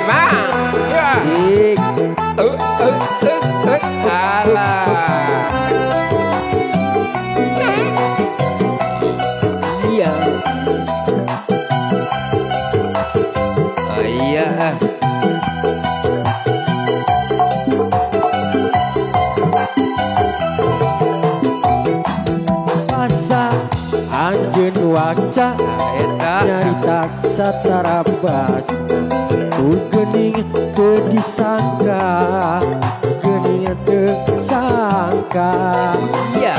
Emang ya. Sik. Alah. Iya. Oh iya. Masa anjeun waca nyarita satarabas tu geuning teu disangka geuning teu sangka. Iya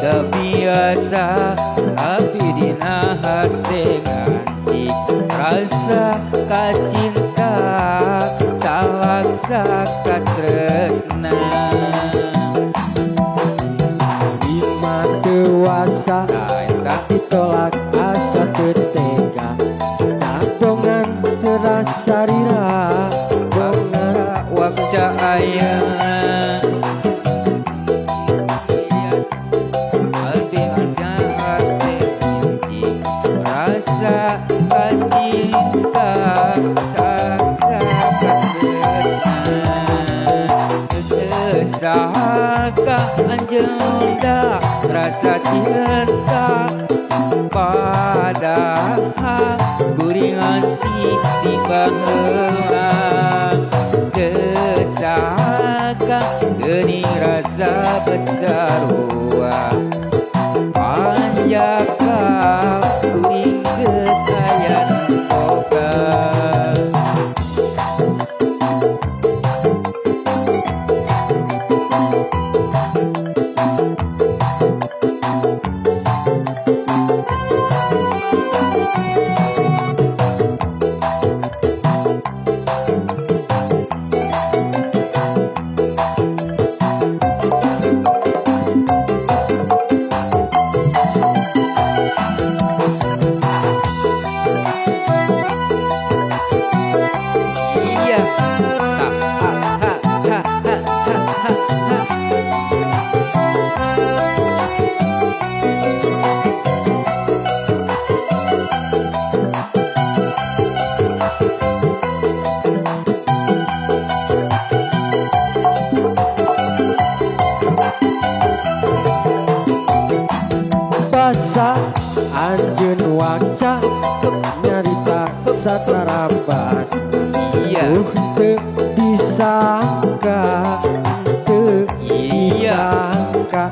kebiasa tapi dina hati ngancik rasa kacinta salaksa katresna Lima dewasa ditolak asa teu tega tabongan terasa rira bongan wakca ayeuna rasa kacinta saksa katresna sahaka anjeunda rasa cinta padahal kuring hati tiba heula desaka geuning rasa besarua panjakal kuring geus aya nu boga. Iya tak ha ha ha ha ha ha. basa anjeun waca nyarita satarabas Iya teu disangka teu disangka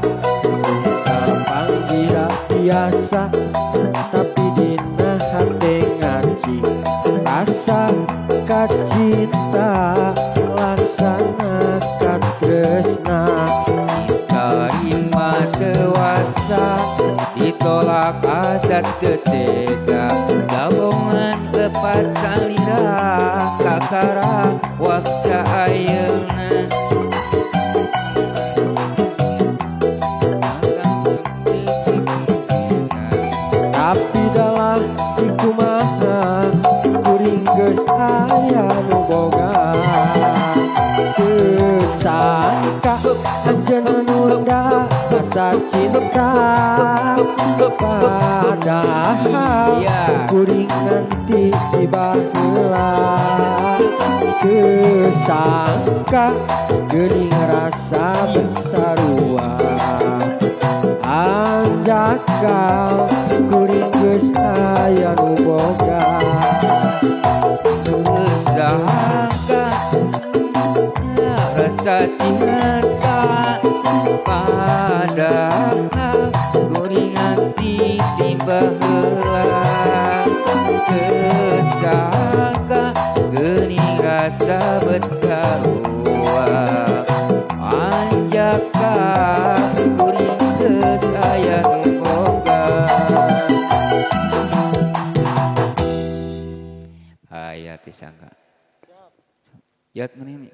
panggira biasa tapi dina hate ngaci rasa kacinta laksana katresna tarima dewasa ditolak asa teu tega gabungan lepat salira kakara wakca ayeuna tapi dalam ikumaha kuring geus aya nu boga teu sangka anjeun nunda rasa cinta padahal kuring nanti tiba heula teu sangka geuning rasa besarua anjakal kuring geus aya nu boga sangka rasa cinta padahal kuring hati tiba heula kesangka geuning rasa besarua anjaka kuring geus aya nu boga. Aya teh sangka. Yat meneh